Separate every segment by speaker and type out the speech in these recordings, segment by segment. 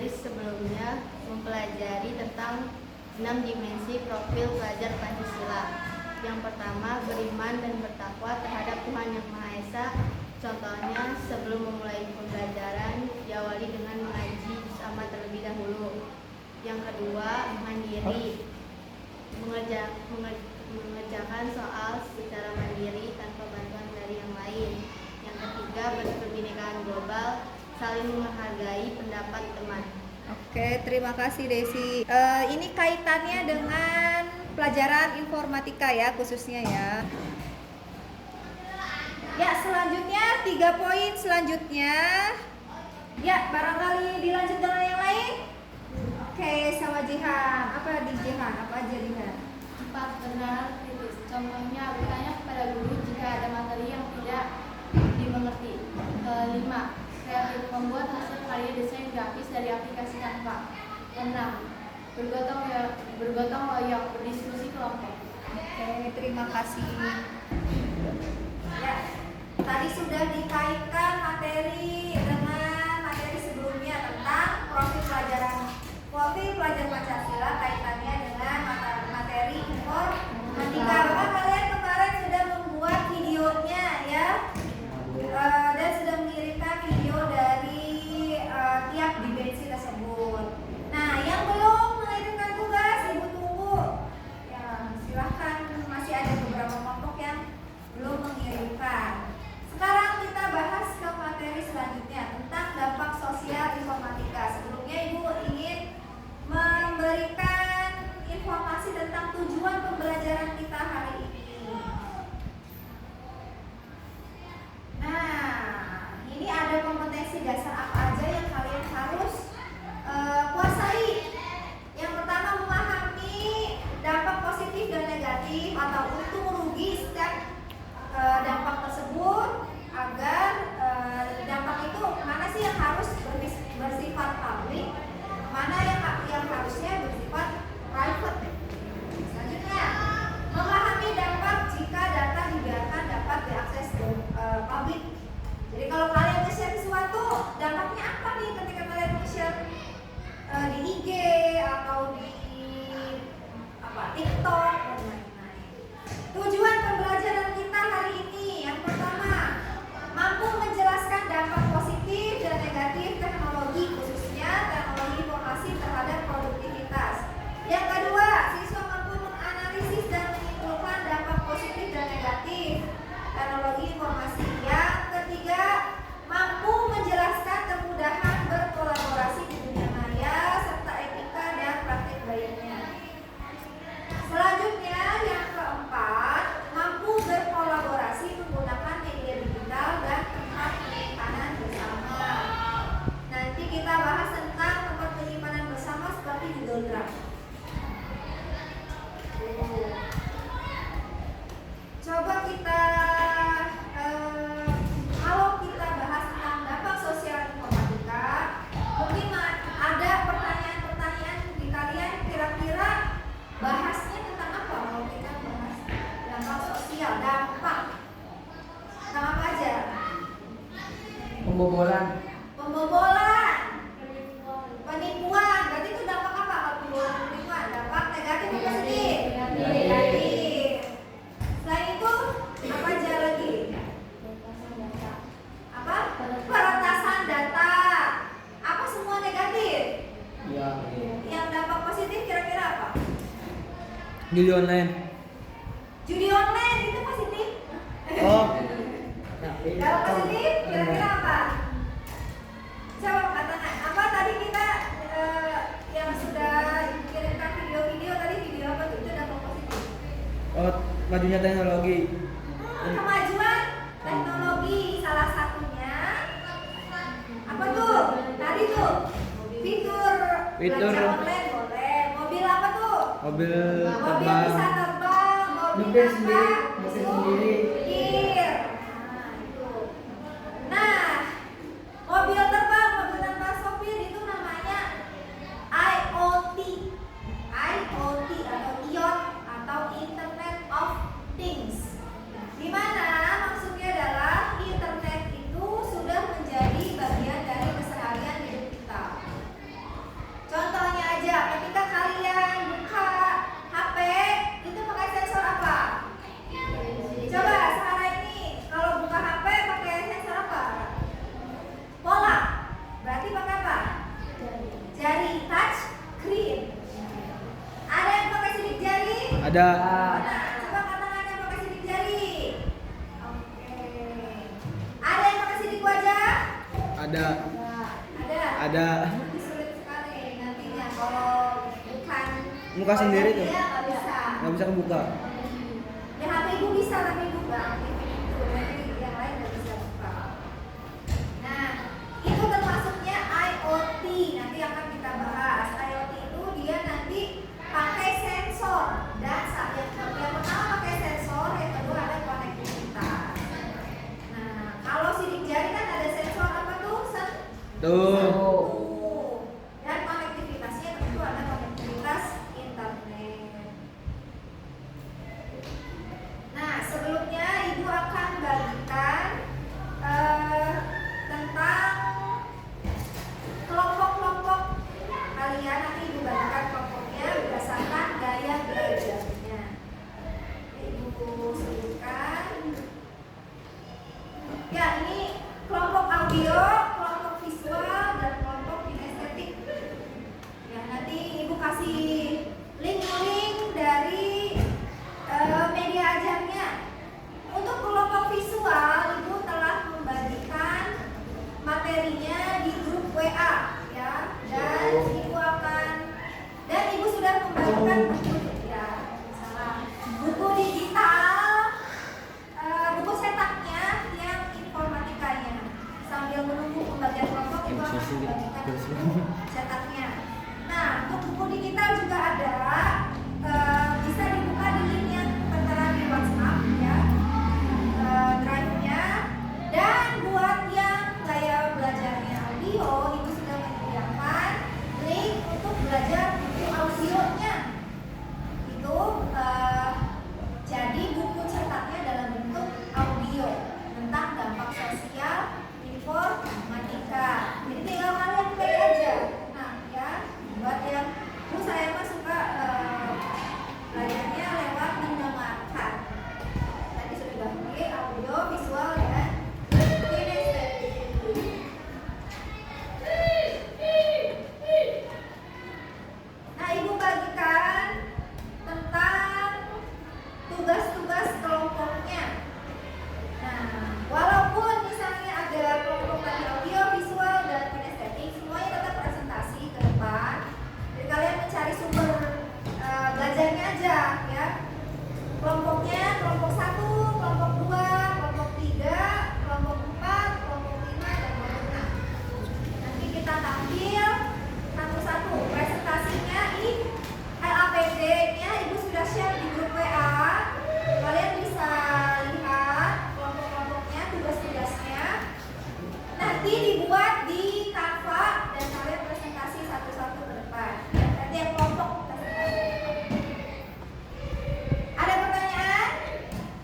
Speaker 1: materi sebelumnya mempelajari tentang 6 dimensi profil pelajar Pancasila. Yang pertama, beriman dan bertakwa terhadap Tuhan Yang Maha Esa. Contohnya, sebelum memulai pembelajaran, diawali dengan mengaji bersama terlebih dahulu. Yang kedua, mandiri, mengerjakan soal secara mandiri tanpa bantuan dari yang lain. Yang ketiga, berkebinekaan global, saling menghargai pendapat teman.
Speaker 2: Oke, terima kasih Desi. Ini kaitannya dengan pelajaran informatika ya, khususnya ya. Ya, selanjutnya 3 poin selanjutnya. Ya, barangkali dilanjut dengan yang lain. Oke, sama Jihan. Apa di Jihan? Apa aja Jihan?
Speaker 1: 4. Benar kritis. Contohnya, bertanya kepada guru jika ada materi yang tidak dimengerti. 5. Kreatif, membuat hasil karya desain grafis dari aplikasi Canva. 6. Bergotong royong, berdiskusi kelompok.
Speaker 2: Oke, terima kasih. Ya, tadi sudah dikaitkan materi dengan materi sebelumnya tentang profil pelajar Pancasila, kaitannya dengan materi informatika. Bahkan kalian kemarin sudah membuat videonya ya, dan sudah mengirimkan video dari tiap dimensi tersebut. Nah, yang belum mengirimkan tugas, ibu tunggu. Ya, silahkan, masih ada beberapa kelompok yang belum mengirimkan. Sekarang kita bahas ke materi selanjutnya tentang dampak sosial informatika. Sebelumnya ibu ingin memberikan informasi tentang tujuan pembelajaran kita hari ini. Nah, ini ada kompetensi dasar apa aja yang kalian harus kuasai. Yang pertama, memahami dampak positif dan negatif atau untung rugi setiap dampak tersebut, agar dampak itu mana sih yang harus bersifat publik, mana yang harusnya bersifat private. Selanjutnya, memahami dampak jika data dibiarkan dapat diakses publik. Jadi kalau kalian nge-share sesuatu, dampaknya apa nih ketika kalian nge-share di IG atau di TikTok dan lain-lain. Tujuan pembelajaran kita hari ini, yang pertama, mampu menjelaskan dampak positif dan negatif teknologi, khususnya teknologi informasi terhadap produktivitas. Yang kedua, siswa mampu menganalisis dan menyimpulkan dampak positif dan negatif teknologi informasi. Yang ketiga, mampu menjelaskan kemudahan berkolaborasi di dunia maya serta etika dan praktik baiknya. Selanjutnya, yang keempat, mampu berkolaborasi menggunakan media digital dan tempat penyimpanan bersama. Nanti kita bahas tentang tempat penyimpanan bersama seperti Google Drive. Coba kita kalau kita bahas tentang dampak sosial informatika, mungkin ada pertanyaan-pertanyaan di kalian, kira-kira bahasnya tentang apa kalau kita bahas dampak sosial, dampak tentang apa aja?
Speaker 3: Pembobolan,
Speaker 1: penipuan, berarti itu dampak apa kalau penipuan? Dampak negatif atau positif? Negatif. Selain itu, apa aja lagi? Apa? Peretasan data. Apa semua negatif?
Speaker 3: ya,
Speaker 1: Yang dampak positif kira-kira apa?
Speaker 3: judi online.
Speaker 1: Judi online itu positif?
Speaker 3: Oh,
Speaker 1: Kalau positif kira-kira apa? Coba katakan apa tadi kita yang sudah kirimkan video-video tadi, video apa tuh? Itu dampak positif.
Speaker 3: oh, majunya teknologi.
Speaker 1: Kemajuan teknologi salah satunya apa tuh? Tadi tuh fitur belanja online boleh. Mobil apa tuh?
Speaker 3: Mobil
Speaker 1: Mobil
Speaker 3: terbang.
Speaker 1: bisa terbang, mobil
Speaker 3: Mobil
Speaker 1: tanpa
Speaker 3: sendiri, mobil sendiri.
Speaker 1: supir. Nah, itu. Nah, mobil terbang, mobil tanpa sopir itu namanya IoT. IoT atau IoT atau Internet of Things. Di mana maksudnya adalah internet itu sudah menjadi bagian dari keseharian hidup kita.
Speaker 3: Ada.
Speaker 2: Nah, coba katakan yang pakai sidik jari. Oke. Ada yang pakai sidik wajah?
Speaker 3: Ada.
Speaker 2: Ada.
Speaker 3: Ada.
Speaker 2: Ini sulit sekali nantinya kalau bukan
Speaker 3: Muka sendiri tuh.
Speaker 2: Dia nggak bisa.
Speaker 3: Nggak bisa kebuka.
Speaker 2: Ya HP ibu bisa tapi ibu nggak aktifin itu. Nanti yang lain nggak bisa buka. Nah, itu termasuknya IoT. Nanti akan kita bahas. IoT itu dia nanti pakai sensor dan yang pertama pakai sensor, yang kedua ada konektivitas. Nah, kalau sidik jari kan ada sensor apa tuh?
Speaker 3: Tuh.
Speaker 2: Dan konektivitasnya tentu ada konektivitas internet. Nah, sebelumnya ibu akan bagikan tentang kelompok-kelompok kalian. Nanti ibu bagikan kelompoknya berdasarkan gaya belajarnya. Ibu sebutkan. Ya, ini kelompok audio, kelompok visual, dan kelompok kinestetik. Ya, nanti ibu kasih link-link dari media ajarnya. Untuk kelompok visual, ibu telah membagikan materinya di grup WA, ya. Dan ibu sudah membagikan buku, ya, salah. Buku digital, buku cetaknya yang informatikanya. Sambil menunggu pembagian kelompok, ibu akan membagikan buku cetaknya. Nah, untuk buku digital juga ada. Bisa dibuka di link yang tertera di WhatsApp, ya, drive-nya. Dan buat yang gaya belajarnya audio, ibu sudah menyediakan link untuk belajar buku audionya. Itu jadi buku cetaknya dalam bentuk audio tentang dampak sosial informatika. Jadi tinggal kalian play aja. Nah, ya, buat yang saya mah suka belajarnya lewat mendengarkan. Tadi sudah dibagi audio, visual, dan kinestetik. Nah, ibu bagikan tentang tugas-tugas kelompoknya. Nah, walaupun misalnya ada kelompok tadi audio, visual, dan kinestetik, semuanya tetap presentasi ke depan. Jadi kalian mencari sumber belajarnya aja, ya. Kelompoknya kelompok 1, kelompok 2, kelompok 3, kelompok 4, kelompok 5, dan kelompok 6. Nanti kita tampil satu-satu. Presentasinya ini LAPD-nya ibu sudah share di grup WA. Kalian bisa lihat kelompok-kelompoknya, tugas-tugasnya. Nanti dibuat di Canva dan kalian presentasi satu-satu ke depan. Nanti yang kelompok presentasi. Ada pertanyaan?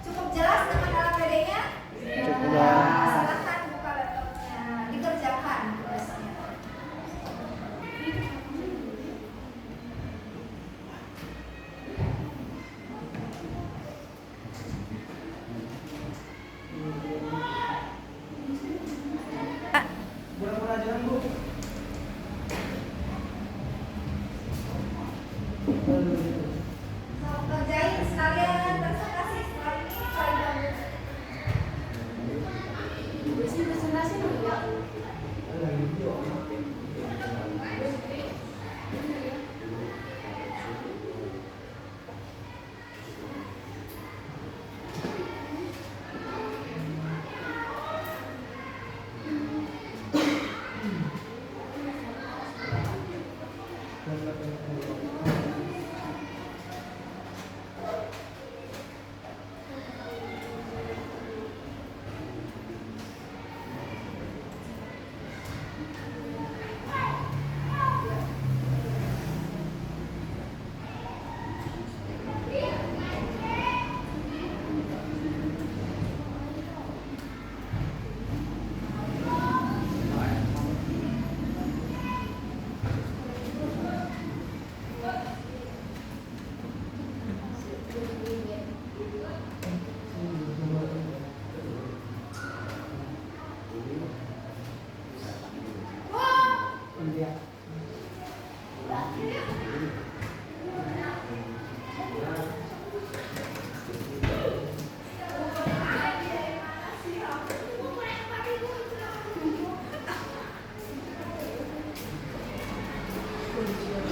Speaker 2: Cukup jelas dengan LAPD-nya?
Speaker 3: Cukup jelas.
Speaker 2: Silahkan buka laptopnya, dikerjakan tugasnya.
Speaker 3: Pura-pura jalan, Bu.
Speaker 2: Mau kerjain sekalian presentasi setelah ini saya bangun. Sih presentasi dulu ya.
Speaker 3: Betul.